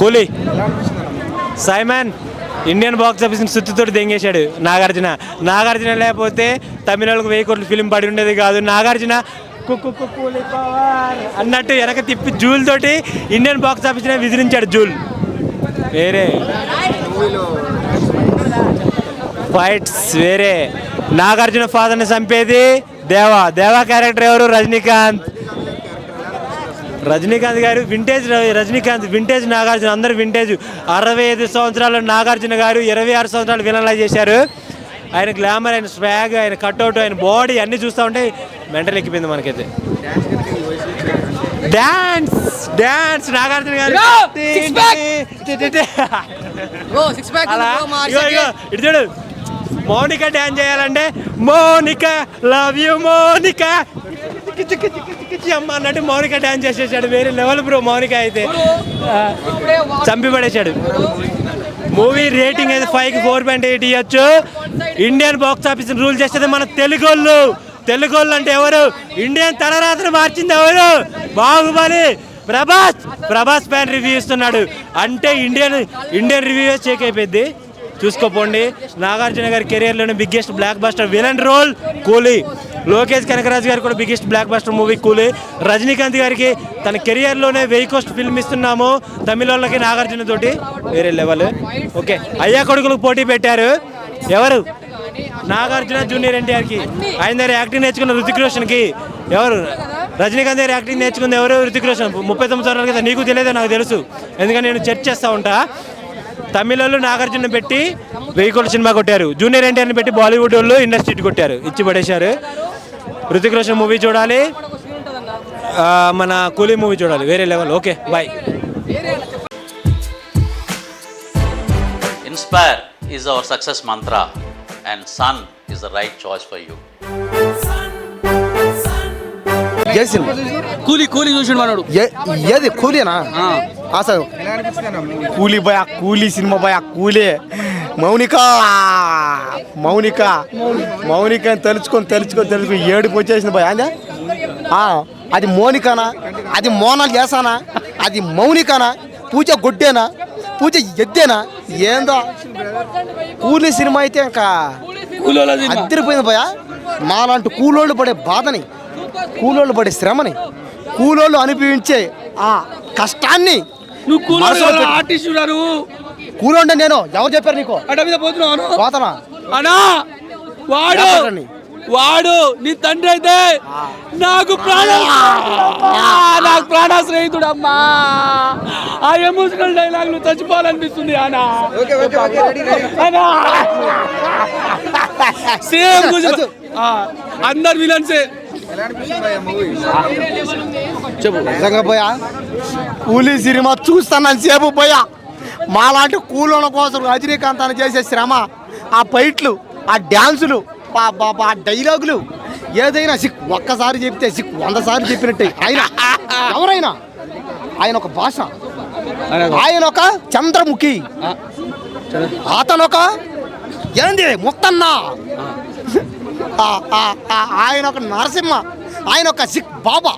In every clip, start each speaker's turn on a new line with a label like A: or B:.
A: కూలీ. Simon Indian box office సుత్తితోటి దెంగేశాడు నాగార్జున లేకపోతే తమిళకు 1000 కోట్ల ఫిలిం పడి ఉండేది కాదు. నాగార్జున కూలీ పవర్ అన్నట్టు వెనక తిప్పి జూల్ తోటి ఇండియన్ బాక్స్ ఆఫీస్ విదిలించాడు. జూల్ వేరే, ఫైట్స్ వేరే. నాగార్జున ఫాదర్ని చంపేది దేవా క్యారెక్టర్ ఎవరు? రజనీకాంత్ గారు. వింటేజ్ నాగార్జున. అందరు వింటేజ్. 65 సంవత్సరాలు నాగార్జున గారు 26 సంవత్సరాలు విలన్లా చేశారు. ఆయన గ్లామర్, ఆయన స్వాగ్, ఆయన కట్అవుట్, ఆయన బాడీ అన్నీ చూస్తూ ఉంటే మెంటల్ ఎక్కిపోయింది మనకైతే. డాన్స్ నాగార్జున గారు అలా ఇటు చూడు. మౌనిక డాన్స్ చేయాలంటే మౌనిక లవ్ యూ మౌనిక అమ్మ అన్నట్టు మౌనిక డాన్స్ చేసేసాడు. వేరే లెవెల్ బ్రో. మౌనిక అయితే చంపి పడేశాడు. మూవీ రేటింగ్ అయితే 5కి 4.8 ఇవ్వచ్చు. ఇండియన్ బాక్స్ ఆఫీస్ రూల్ చేసేది మన తెలుగోళ్ళు అంటే ఎవరు? ఇండియన్ తలరాత్రి మార్చింది ఎవరు? బాహుబలి. ప్రభాస్ ఫ్యాన్ రివ్యూ ఇస్తున్నాడు అంటే ఇండియన్ రివ్యూ చెక్ అయిపోయింది. చూసుకోపోండి. నాగార్జున గారి కెరియర్లోనే biggest blockbuster villain role Coolie. Lokesh Kanakaraju గారు కూడా బిగ్గెస్ట్ బ్లాక్ బస్టర్ మూవీ కూలీ. రజనీకాంత్ గారికి తన కెరియర్లోనే 1000 కోట్ల ఫిల్మ్ ఇస్తున్నాము తమిళ వాళ్ళకి నాగార్జున తోటి. వేరే లెవెల్. ఓకే, అయ్యా కొడుకులకు పోటీ పెట్టారు. ఎవరు? నాగార్జున జూనియర్ ఎన్టీఆర్కి. ఆయన దగ్గర యాక్టింగ్ నేర్చుకున్న రుతిక్ రోషన్కి. ఎవరు? రజనీకాంత్ దగ్గర యాక్టింగ్ నేర్చుకుంది ఎవరు? రుతిక్ రోషన్. 39 సంవత్సరాల కదా. నీకు తెలియదు, నాకు తెలుసు, ఎందుకంటే నేను చర్చ చేస్తూ ఉంటా. తమిళ నాగార్జున పెట్టి 1000 కోట్ల సినిమా కొట్టారు. జూనియర్ ఎన్టీఆర్ని పెట్టి బాలీవుడ్ వాళ్ళు ఇండస్ట్రీ కొట్టారు, ఇచ్చి పడేశారు. రుతిక్ రోషన్ మూవీ చూడాలి, మన కూలీ మూవీ చూడాలి. వేరే level. Okay, bye.
B: Inspire is our success mantra and Sun is the right choice for you.
C: కూలీ చూసి మనోడు
D: ఏది కూలీనా? అసలు కూలీ బాయ్, కూలీ సినిమా బాయ్, కూలీ. మౌనిక తలుచుకొని ఏడుపు వచ్చేసింది బాయ్. అది మోనికానా? అది మోనాలు చేసానా? అది మౌనికానా? పూజ గొడ్డేనా? పూజ ఎద్దేనా? ఏందో కూలీ సినిమా అయితే ఇంకా అద్దరిపోయింది భయ. మాలాంటి కూలోళ్ళు పడే బాధని, కూలోళ్ళు పడే శ్రమని, కూలోళ్ళు అనుభవించే ఆ కష్టాన్ని కూలోండి. నేను ఎవరు చెప్పారు నీకు? పోతానా?
C: వాడు నీ తండ్రి అయితే నాకు ప్రాణ స్నేహితుడు అమ్మా. ఆ ఎమోషనల్ డైలాగ్ నువ్వు చచ్చిపోవాలనిపిస్తుంది అనా. సేమ్ అందరు విలన్సే.
D: చెప్పు నిజంగా పోయా. కూలీ సినిమా చూస్తానని సేపు పోయా. మాలాంటి కూలోళ్ళ కోసం రజనీకాంత్ అని చేసే శ్రమ, ఆ ఫైట్లు, ఆ డ్యాన్సులు, ఆ డైలాగులు, ఏదైనా ఒక్కసారి చెప్తే 100 సార్లు చెప్పినట్టే. ఎవరైనా ఆయన ఒక భాష, ఆయన ఒక చంద్రముఖి, అతనొక ఏంది ముక్తన్న, ఆయన ఒక నరసింహ, ఆయన ఒక సిక్ బాబా,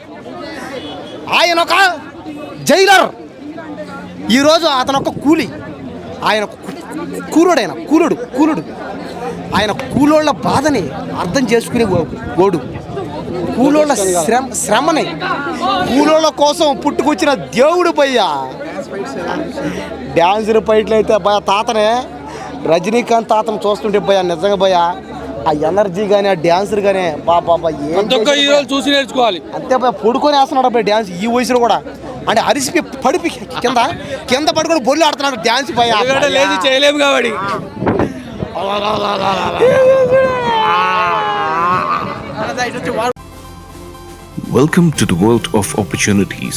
D: ఆయన ఒక జైలర్. ఈరోజు అతను ఒక కూలీ, ఆయన కూలుడు. ఆయన కూలోళ్ళ బాధని అర్థం చేసుకునే ఓడు, కూలోళ్ళ శ్రమని, కూలోళ్ళ కోసం పుట్టుకొచ్చిన దేవుడు భయ్యా. డ్యాన్సులు ఫైట్లు అయితే భయ తాతనే, రజనీకాంత్ తాతను చూస్తుంటే భయ నిజంగా భయ ఆ ఎనర్జీ కానీ, ఆ డ్యాన్సులు కానీ బాబా
C: చూసి నేర్చుకోవాలి.
D: అంతే భయ పొడుకొని వేస్తున్నాడు అబ్బాయి డ్యాన్స్ ఈ వయసులో కూడా. అంటే అరిసిపి పడిపి కింద పడుకొని బొల్లు ఆడుతున్నాడు డ్యాన్స్ భయ.
C: లేదు చేయలేము కాబట్టి.
E: Welcome to the world of opportunities,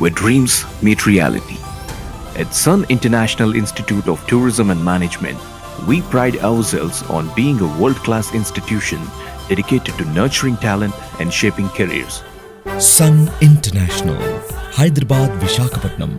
E: where dreams meet reality. At Sun International Institute of Tourism and Management, we pride ourselves on being a world-class institution dedicated to nurturing talent and shaping careers.
F: Sun International, Hyderabad, Visakhapatnam.